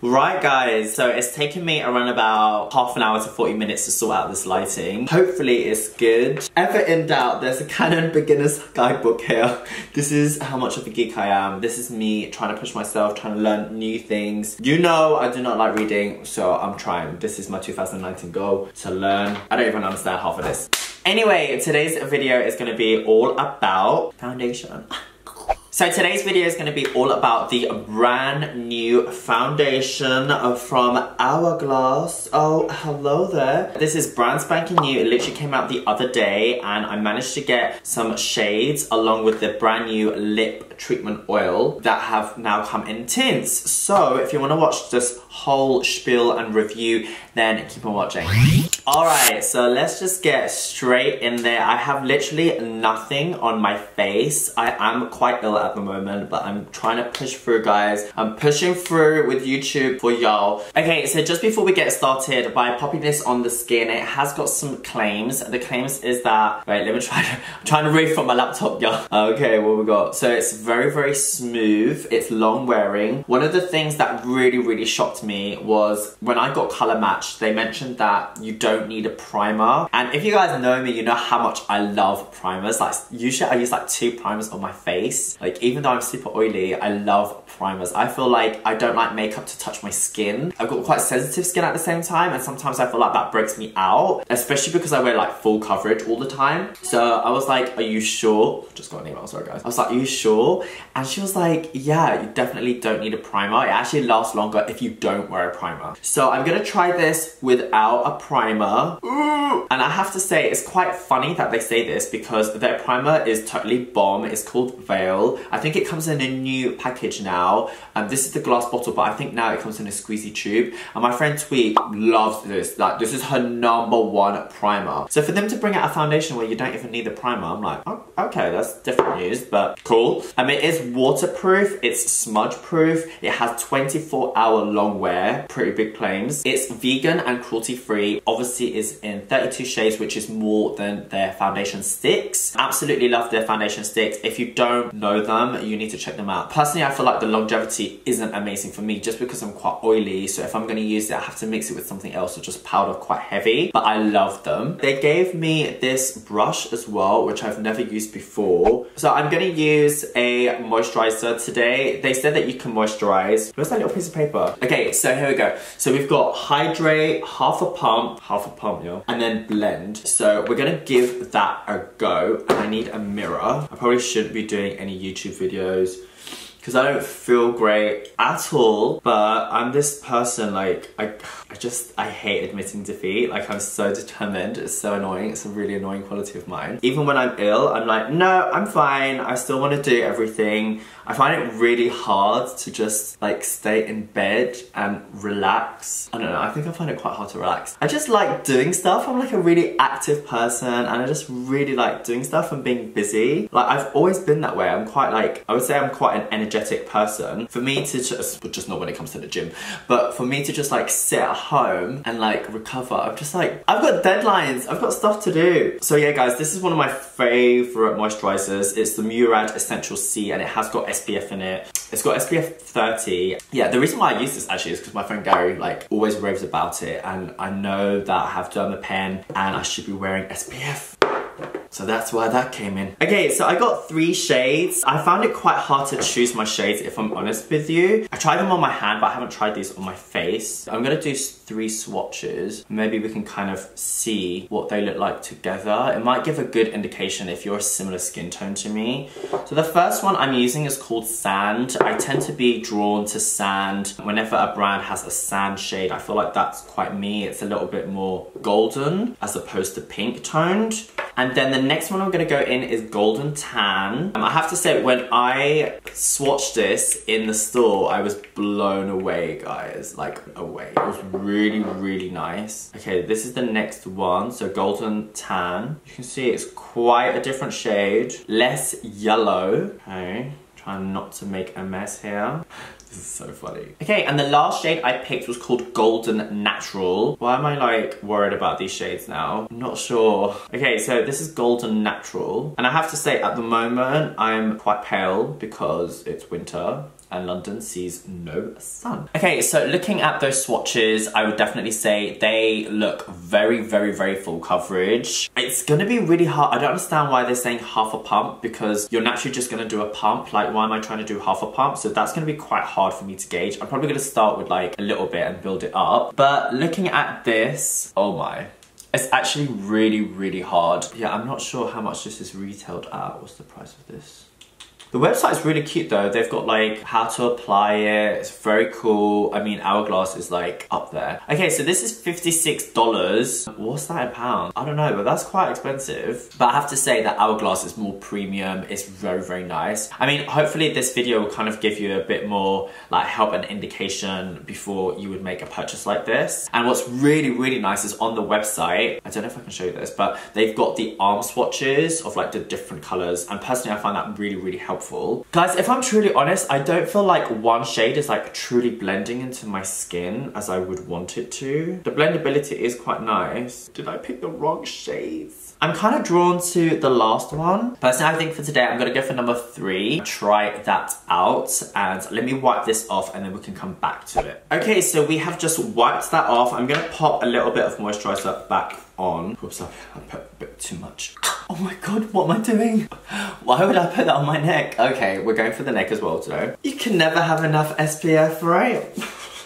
Right guys, so it's taken me around about half an hour to 40 minutes to sort out this lighting. Hopefully it's good. Ever in doubt, there's a Canon beginner's guidebook here. This is how much of a geek I am. This is me trying to push myself, trying to learn new things. You know I do not like reading, so I'm trying. This is my 2019 goal, to learn. I don't even understand half of this. Anyway, today's video is going to be all about foundation. So today's video is going to be all about the brand new foundation from Hourglass. Oh, hello there. This is brand spanking new. It literally came out the other day and I managed to get some shades along with the brand new lip treatment oil that have now come in tints. So if you want to watch this whole spiel and review, then keep on watching. Alright, so let's just get straight in there. I have literally nothing on my face. I am quite ill at the moment, but I'm trying to push through, guys. I'm pushing through with YouTube for y'all. Okay, so just before we get started, by popping this on the skin, it has got some claims. The claims is that, wait, let me try to, I'm trying to read from my laptop, y'all. Okay, what we got? So it's very, very smooth. It's long wearing. One of the things that really shocked me was when I got color matched, they mentioned that you don't need a primer. And if you guys know me, you know how much I love primers. Like usually I use like 2 primers on my face. Like even though I'm super oily, I love primers. I feel like I don't like makeup to touch my skin. I've got quite sensitive skin at the same time, and sometimes I feel like that breaks me out, especially because I wear like full coverage all the time. So I was like, are you sure? Just got an email, sorry guys. I was like, are you sure? And she was like, yeah, you definitely don't need a primer. It actually lasts longer if you don't wear a primer. So I'm gonna try this without a primer. Ooh. And I have to say, it's quite funny that they say this because their primer is totally bomb. It's called Veil. I think it comes in a new package now. This is the glass bottle, but I think now it comes in a squeezy tube. And my friend Tweet loves this. Like, this is her #1 primer. So for them to bring out a foundation where you don't even need the primer, I'm like, oh, okay, that's different news, but cool. I mean, it's waterproof, it's smudge proof, it has 24-hour long wear, pretty big claims. It's vegan and cruelty free. Obviously is in 32 shades, which is more than their foundation sticks. Absolutely love their foundation sticks. If you don't know them, you need to check them out. Personally, I feel like the longevity isn't amazing for me just because I'm quite oily. So if I'm gonna use it, I have to mix it with something else or just powder quite heavy, but I love them. They gave me this brush as well, which I've never used before. So I'm gonna use a moisturizer today. They said that you can moisturize. Where's that little piece of paper? Okay, so here we go. So we've got hydrate, half a pump, yo, and then blend. So we're gonna give that a go. And I need a mirror. I probably shouldn't be doing any YouTube videos because I don't feel great at all, but I'm this person, like, I hate admitting defeat. Like, I'm so determined, it's so annoying, it's a really annoying quality of mine. Even when I'm ill, I'm like, no, I'm fine, I still want to do everything. I find it really hard to just, like, stay in bed and relax. I don't know, I think I find it quite hard to relax. I just like doing stuff. I'm like a really active person, and I just really like doing stuff and being busy. Like, I've always been that way. I'm quite, like, I would say I'm quite an energetic person. For me to just not when it comes to the gym, but for me to just like sit at home and like recover, I'm just like, I've got deadlines, I've got stuff to do. So yeah guys, this is one of my favorite moisturizers. It's the Murad Essential C and it has got SPF in it. It's got SPF 30. Yeah, the reason why I use this actually is because my friend Gary like always raves about it, and I know that I have Dermapen and I should be wearing SPF. So that's why that came in. Okay, so I got 3 shades. I found it quite hard to choose my shades, if I'm honest with you. I tried them on my hand, but I haven't tried these on my face. I'm gonna do 3 swatches. Maybe we can kind of see what they look like together. It might give a good indication if you're a similar skin tone to me. So the first one I'm using is called Sand. I tend to be drawn to sand. Whenever a brand has a sand shade, I feel like that's quite me. It's a little bit more golden as opposed to pink toned. And then the next one I'm gonna go in is Golden Tan. I have to say, when I swatched this in the store, I was blown away, guys. Like, away. It was really nice. Okay, this is the next one. So Golden Tan. You can see it's quite a different shade. Less yellow. Okay, trying not to make a mess here. This is so funny. Okay, and the last shade I picked was called Golden Natural. Why am I like worried about these shades now? I'm not sure. Okay, so this is Golden Natural. And I have to say, at the moment, I'm quite pale because it's winter. and London sees no sun. Okay, so looking at those swatches, I would definitely say they look very, very, very full coverage. It's gonna be really hard. I don't understand why they're saying half a pump, because you're naturally just gonna do a pump. Like, why am I trying to do half a pump? So that's gonna be quite hard for me to gauge. I'm probably gonna start with like a little bit and build it up. But looking at this, oh my. It's actually really, really hard. Yeah, I'm not sure how much this is retailed at. What's the price of this? The website's really cute though. They've got like how to apply it. It's very cool. I mean, Hourglass is like up there. Okay, so this is $56. What's that in pounds? I don't know, but that's quite expensive. But I have to say that Hourglass is more premium. It's very, very nice. I mean, hopefully this video will kind of give you a bit more like help and indication before you would make a purchase like this. And what's really, really nice is on the website, I don't know if I can show you this, but they've got the arm swatches of like the different colors. And personally, I find that really, really helpful. Guys, if I'm truly honest, I don't feel like one shade is like truly blending into my skin as I would want it to. The blendability is quite nice. Did I pick the wrong shades? I'm kind of drawn to the last one. Personally, I think for today, I'm gonna go for number 3. Try that out, and let me wipe this off and then we can come back to it. Okay, so we have just wiped that off. I'm gonna pop a little bit of moisturizer back on. Oops, I put a bit too much. Oh my god, what am I doing? Why would I put that on my neck? Okay, we're going for the neck as well today. You can never have enough SPF, right?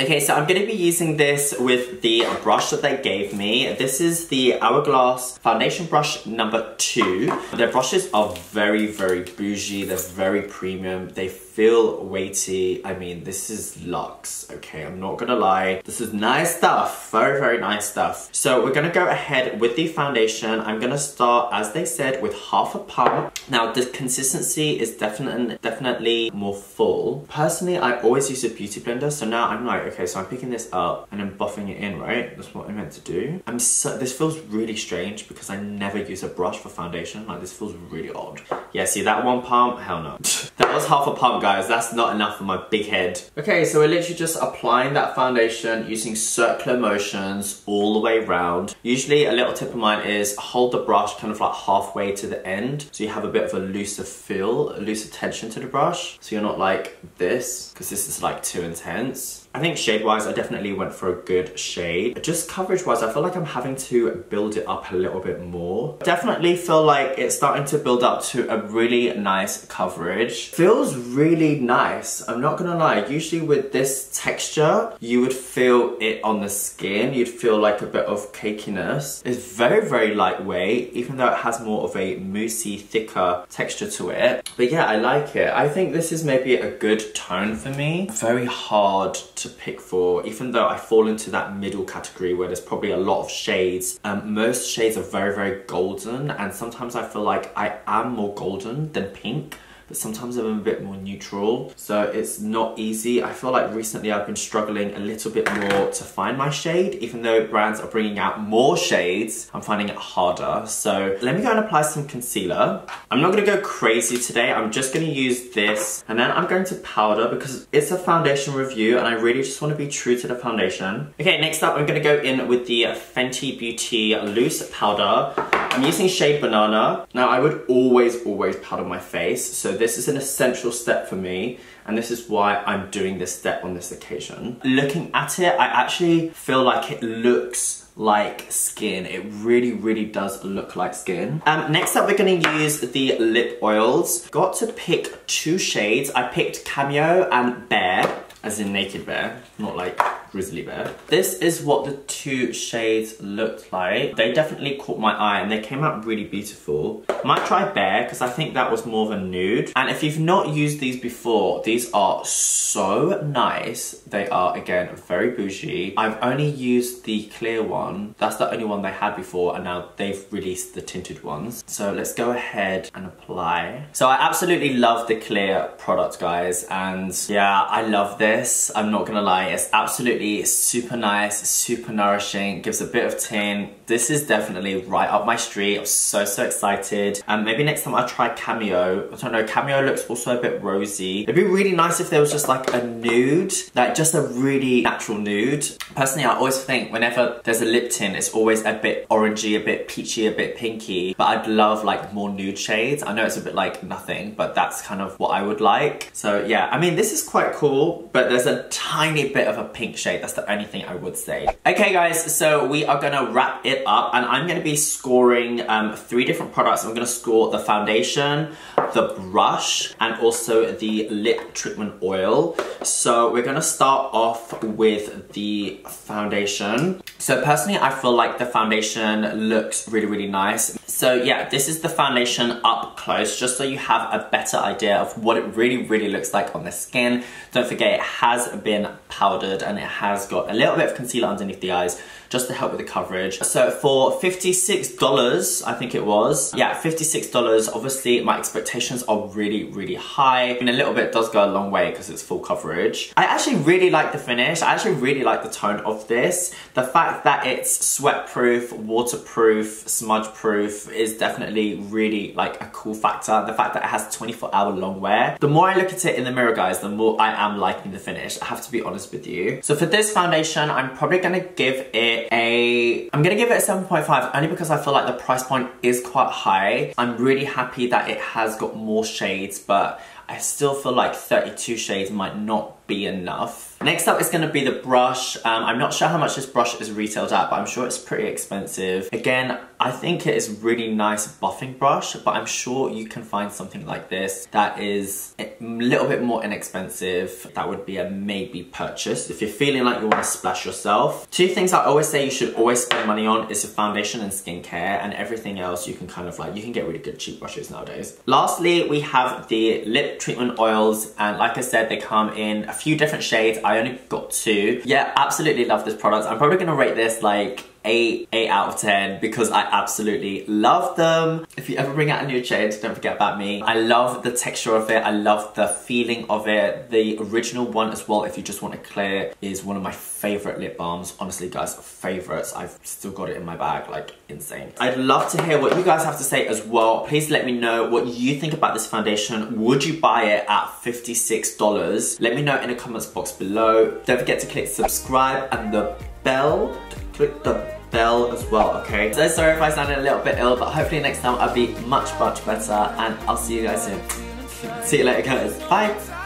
Okay, so I'm going to be using this with the brush that they gave me. This is the Hourglass foundation brush number 2. Their brushes are very, very bougie. They're very premium. They feel weighty. I mean, this is luxe, okay? I'm not gonna lie. This is nice stuff. Very, very nice stuff. So we're gonna go ahead with the foundation. I'm gonna start, as they said, with half a pump. Now, the consistency is definitely more full. Personally, I always use a beauty blender, so now I'm like, okay, so I'm picking this up and I'm buffing it in, right? That's what I meant to do. This feels really strange because I never use a brush for foundation. Like, this feels really odd. Yeah, see that one pump? Hell no. That was half a pump, guys. That's not enough for my big head. Okay, so we're literally just applying that foundation using circular motions all the way around. Usually a little tip of mine is hold the brush kind of like halfway to the end, so you have a bit of a looser feel, a looser tension to the brush, so you're not like this, because this is like too intense. I think shade-wise, I definitely went for a good shade. Just coverage-wise, I feel like I'm having to build it up a little bit more. Definitely feel like it's starting to build up to a really nice coverage. Feels really nice, I'm not gonna lie. Usually with this texture, you would feel it on the skin. You'd feel like a bit of cakiness. It's very, very lightweight, even though it has more of a moussey, thicker texture to it. But yeah, I like it. I think this is maybe a good tone for me. Very hard to pick for, even though I fall into that middle category where there's probably a lot of shades. Most shades are very, very golden, and sometimes I feel like I am more golden than pink, but sometimes I'm a bit more neutral, so it's not easy. I feel like recently I've been struggling a little bit more to find my shade. Even though brands are bringing out more shades, I'm finding it harder. So let me go and apply some concealer. I'm not gonna go crazy today. I'm just gonna use this, and then I'm going to powder because it's a foundation review and I really just wanna be true to the foundation. Okay, next up I'm gonna go in with the Fenty Beauty Loose Powder. I'm using shade Banana. Now, I would always powder my face, so this is an essential step for me, and this is why I'm doing this step on this occasion. Looking at it, I actually feel like it looks like skin. It really, really does look like skin. Next up, we're gonna use the lip oils. Got to pick 2 shades. I picked Cameo and Bear, as in Naked Bear, not like Grizzly Bear. This is what the 2 shades looked like. They definitely caught my eye and they came out really beautiful. Might try Bear because I think that was more of a nude. And if you've not used these before, these are so nice. They are, again, very bougie. I've only used the clear one. That's the only one they had before, and now they've released the tinted ones. So let's go ahead and apply. So I absolutely love the clear product, guys. And yeah, I love this. I'm not gonna lie, it's absolutely absolutely super nice, super nourishing, gives a bit of tint. This is definitely right up my street. I'm so excited. Maybe next time I try Cameo. I don't know, Cameo looks also a bit rosy. It'd be really nice if there was just like a nude, like just a really natural nude. Personally, I always think whenever there's a lip tint, it's always a bit orangey, a bit peachy, a bit pinky, but I'd love like more nude shades. I know it's a bit like nothing, but that's kind of what I would like. So yeah, I mean, this is quite cool, but there's a tiny bit of a pink shade. That's the only thing I would say. Okay guys, so we are gonna wrap it up, and I'm gonna be scoring 3 different products. I'm gonna score the foundation, the brush, and also the lip treatment oil. So we're gonna start off with the foundation. So personally, I feel like the foundation looks really nice. So yeah, this is the foundation up close, just so you have a better idea of what it really looks like on the skin. Don't forget, it has been powdered and it has got a little bit of concealer underneath the eyes, just to help with the coverage. So for $56, I think it was. Yeah, $56. Obviously, my expectations are really high. I mean, a little bit does go a long way because it's full coverage. I actually really like the finish. I actually really like the tone of this. The fact that it's sweat-proof, waterproof, smudge-proof is definitely really like a cool factor. The fact that it has 24-hour long wear. The more I look at it in the mirror, guys, the more I am liking the finish. I have to be honest with you. So for this foundation, I'm probably gonna give it I'm gonna give it a 7.5, only because I feel like the price point is quite high. I'm really happy that it has got more shades, but I still feel like 32 shades might not be enough. Next up is going to be the brush. I'm not sure how much this brush is retailed at, but I'm sure it's pretty expensive. Again, I think it is really nice buffing brush, but I'm sure you can find something like this that is a little bit more inexpensive. That would be a maybe purchase if you're feeling like you want to splash yourself. 2 things I always say you should always spend money on is your foundation and skincare, and everything else you can kind of like, you can get really good cheap brushes nowadays. Lastly, we have the lip treatment oils, and like I said, they come in a few different shades. I only got 2. Yeah, absolutely love this product. I'm probably gonna rate this like 8 out of 10 because I absolutely love them. If you ever bring out a new shade, don't forget about me. I love the texture of it. I love the feeling of it. The original one as well, if you just want it clear, is one of my favorite lip balms. Honestly, guys, favorites. I've still got it in my bag, like insane. I'd love to hear what you guys have to say as well. Please let me know what you think about this foundation. Would you buy it at $56? Let me know in the comments box below. Don't forget to click subscribe and the bell. Click the bell as well, okay? So sorry if I sounded a little bit ill, but hopefully next time I'll be much better, and I'll see you guys soon. See you later, guys. Bye!